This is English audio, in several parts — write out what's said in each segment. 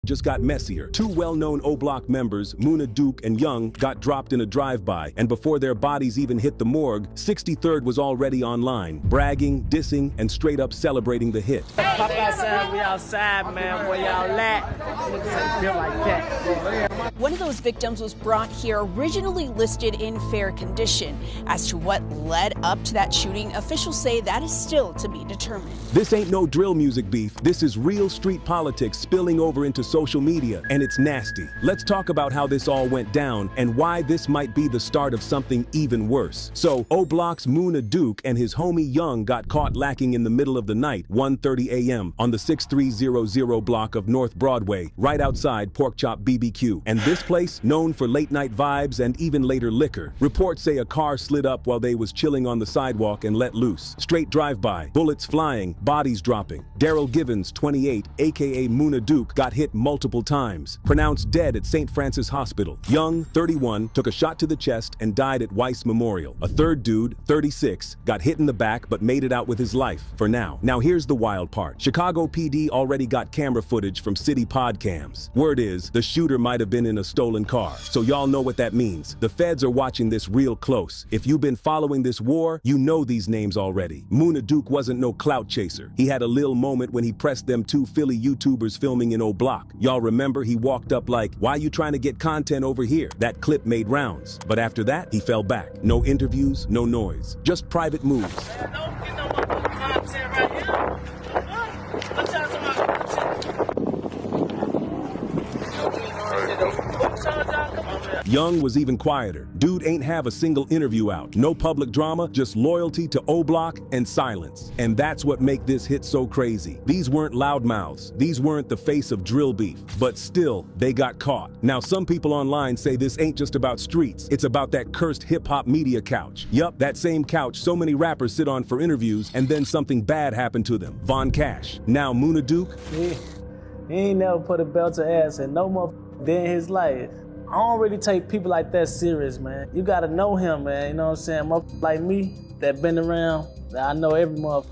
just got messier. Two well-known O-Block members, Muna Duke and Young, got dropped in a drive-by, and before their bodies even hit the morgue, 63rd was already online, bragging, dissing, and straight up celebrating the hit. Pop outside, we outside, man. Where y'all at? Feel like that. One of those victims was brought here originally listed in fair condition. As to what led up to that shooting, officials say that is still to be determined. This ain't no drill music beef. This is real street politics spilling over into social media, and it's nasty. Let's talk about how this all went down and why this might be the start of something even worse. So, O-Block's Muna Duke and his homie Young got caught lacking in the middle of the night, 1:30 a.m. on the 6300 block of North Broadway, right outside Pork Chop BBQ. And this place, known for late-night vibes and even later liquor, reports say a car slid up while they was chilling on the sidewalk and let loose. Straight drive-by, bullets flying, bodies dropping. Daryl Givens, 28, aka Muna Duke, got hit multiple times, pronounced dead at St. Francis Hospital. Young, 31, took a shot to the chest and died at Weiss Memorial. A third dude, 36, got hit in the back but made it out with his life, for now. Now here's the wild part. Chicago PD already got camera footage from city pod cams. Word is, the shooter might have been in a stolen car. So y'all know what that means. The feds are watching this real close. If you've been following this war, you know these names already. Muna Duke wasn't no clout chaser. He had a lil moment when he pressed them two Philly YouTubers filming in O-Block. Y'all remember he walked up like, "Why you trying to get content over here?" That clip made rounds. But after that, he fell back. No interviews, no noise. Just private moves. Don't get no motherfucking content right here. What y'all talking about? Young was even quieter. Dude ain't have a single interview out. No public drama, just loyalty to O-Block and silence. And that's what make this hit so crazy. These weren't loudmouths. These weren't the face of drill beef. But still, they got caught. Now, some people online say this ain't just about streets. It's about that cursed hip-hop media couch. Yup, that same couch so many rappers sit on for interviews and then something bad happened to them. Von Cash. Now Muna Duke. He ain't never put a belt to ass in no more day in his life. I don't really take people like that serious, man. You gotta know him, man. You know what I'm saying? Motherfuckers like me that been around, I know every motherfucker.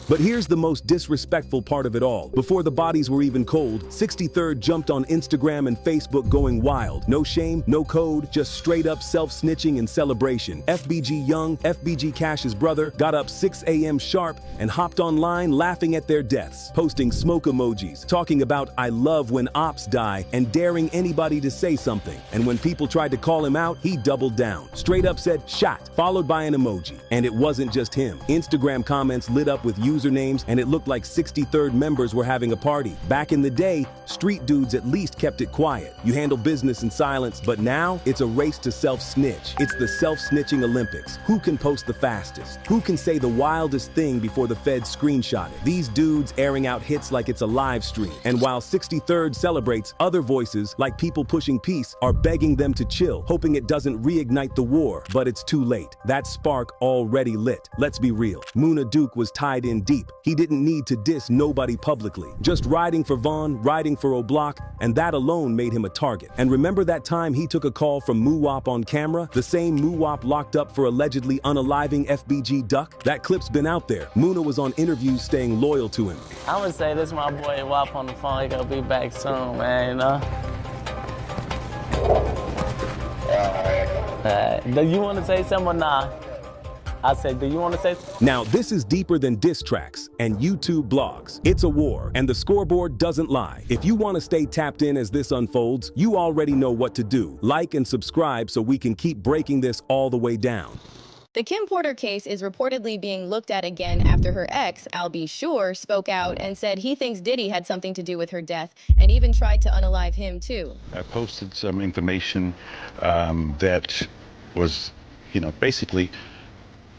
But here's the most disrespectful part of it all. Before the bodies were even cold, 63rd jumped on Instagram and Facebook going wild. No shame, no code, just straight up self-snitching and celebration. FBG Young, FBG Cash's brother, got up 6 a.m. sharp and hopped online laughing at their deaths, posting smoke emojis, talking about "I love when ops die" and daring anybody to say something. And when people tried to call him out, he doubled down. Straight up said "shot," followed by an emoji. And it wasn't just him. Instagram comments lit up with usernames, and it looked like 63rd members were having a party. Back in the day, street dudes at least kept it quiet. You handle business in silence, but now it's a race to self-snitch. It's the self-snitching Olympics. Who can post the fastest? Who can say the wildest thing before the feds screenshot it? These dudes airing out hits like it's a live stream. And while 63rd celebrates, other voices, like people pushing peace, are begging them to chill, hoping it doesn't reignite the war. But it's too late. That spark already lit. Let's be real. Muna Duke was tied in deep. He didn't need to diss nobody publicly. Just riding for Vaughn, riding for O-Block, and that alone made him a target. And remember that time he took a call from Muwop on camera? The same Muwop locked up for allegedly unaliving FBG Duck? That clip's been out there. Muna was on interviews staying loyal to him. I would say this is my boy Wop on the phone. He gonna be back soon, man, you know? Do you want to say something or nah? I said, do you want to say something? Now, this is deeper than diss tracks and YouTube blogs. It's a war, and the scoreboard doesn't lie. If you want to stay tapped in as this unfolds, you already know what to do. Like and subscribe so we can keep breaking this all the way down. The Kim Porter case is reportedly being looked at again after her ex, Al B. Sure, spoke out and said he thinks Diddy had something to do with her death and even tried to unalive him too. I posted some information that was, basically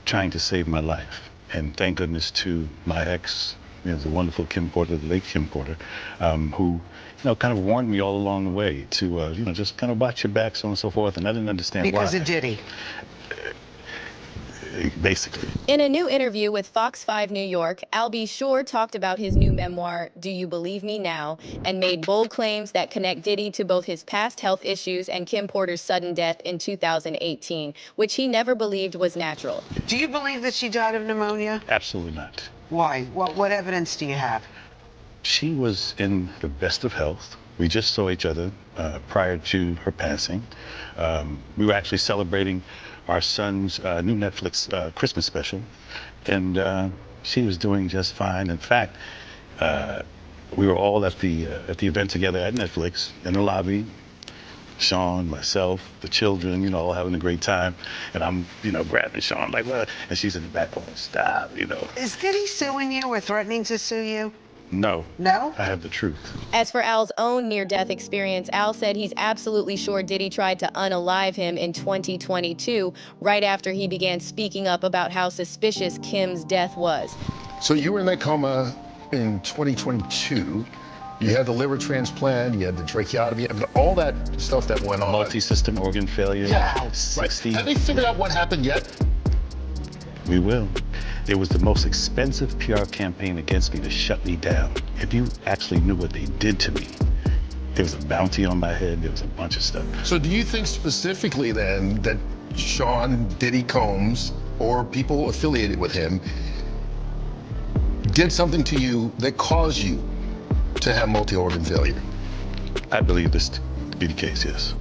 trying to save my life. And thank goodness to my ex, the wonderful Kim Porter, the late Kim Porter, who, kind of warned me all along the way to, just kind of watch your back, so on and so forth. And I didn't understand why. Because of Diddy. Basically. In a new interview with Fox 5 New York, Al B. Sure talked about his new memoir, Do You Believe Me Now, and made bold claims that connect Diddy to both his past health issues and Kim Porter's sudden death in 2018, which he never believed was natural. Do you believe that she died of pneumonia? Absolutely not. Why? What evidence do you have? She was in the best of health. We just saw each other prior to her passing. We were actually celebrating our son's new Netflix Christmas special, and she was doing just fine. In fact, we were all at the event together at Netflix in the lobby. Sean, myself, the children, you know, all having a great time. And I'm, you know, grabbing Sean like, what? And she's in the back going, stop, you know. Is Diddy suing you or threatening to sue you? No. No? I have the truth. As for Al's own near-death experience, Al said he's absolutely sure Diddy tried to unalive him in 2022, right after he began speaking up about how suspicious Kim's death was. So you were in that coma in 2022. You had the liver transplant, you had the tracheotomy, and all that stuff that went on. Multi-system organ failure. Yeah, 60. Right. Have they figured out what happened yet? We will. It was the most expensive PR campaign against me to shut me down. If you actually knew what they did to me, there was a bounty on my head, there was a bunch of stuff. So do you think specifically then that Sean Diddy Combs or people affiliated with him did something to you that caused you to have multi-organ failure? I believe this to be the case, yes.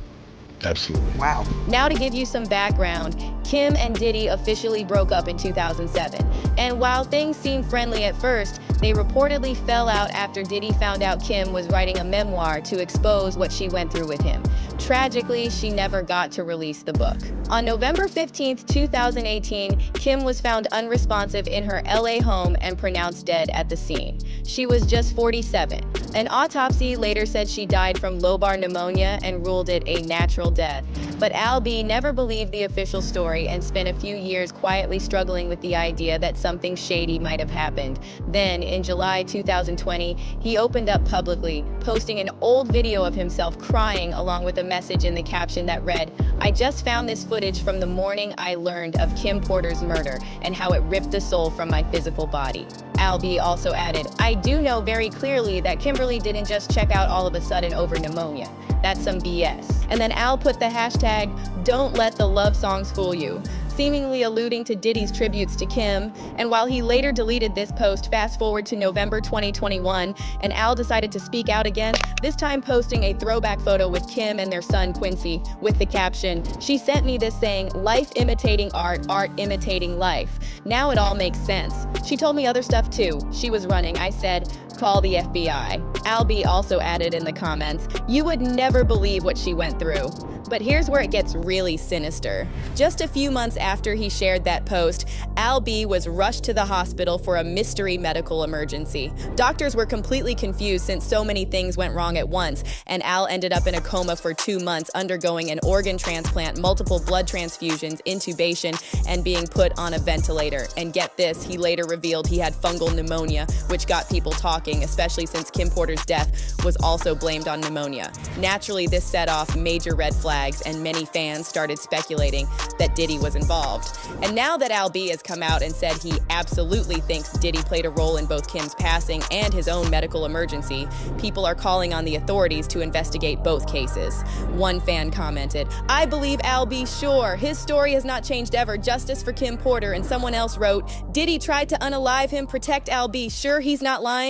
Absolutely. Wow. Now to give you some background, Kim and Diddy officially broke up in 2007. And while things seemed friendly at first, they reportedly fell out after Diddy found out Kim was writing a memoir to expose what she went through with him. Tragically, she never got to release the book. On November 15, 2018, Kim was found unresponsive in her LA home and pronounced dead at the scene. She was just 47. An autopsy later said she died from lobar pneumonia and ruled it a natural death. But Al B never believed the official story and spent a few years quietly struggling with the idea that something shady might have happened. Then, in July 2020, he opened up publicly, posting an old video of himself crying along with a message in the caption that read, "I just found this footage from the morning I learned of Kim Porter's murder and how it ripped the soul from my physical body." Al B also added, "I do know very clearly that Kimberly didn't just check out all of a sudden over pneumonia. That's some BS." And then Al put the hashtag, "Don't let the love songs fool you," seemingly alluding to Diddy's tributes to Kim. And while he later deleted this post, fast forward to November 2021, and Al decided to speak out again, this time posting a throwback photo with Kim and their son Quincy, with the caption, "She sent me this saying, life imitating art, art imitating life. Now it all makes sense. She told me other stuff too. She was running. I said, call the FBI." Al B also added in the comments, "You would never believe what she went through." But here's where it gets really sinister. Just a few months after he shared that post, Al B was rushed to the hospital for a mystery medical emergency. Doctors were completely confused since so many things went wrong at once, and Al ended up in a coma for 2 months, undergoing an organ transplant, multiple blood transfusions, intubation, and being put on a ventilator. And get this, he later revealed he had fungal pneumonia, which got people talking, especially since Kim Porter's death was also blamed on pneumonia. Naturally, this set off major red flags, and many fans started speculating that Diddy was involved. And now that Al B has come out and said he absolutely thinks Diddy played a role in both Kim's passing and his own medical emergency, people are calling on the authorities to investigate both cases. One fan commented, "I believe Al B sure. His story has not changed ever. Justice for Kim Porter." And someone else wrote, "Diddy tried to unalive him. Protect Al B. Sure he's not lying?"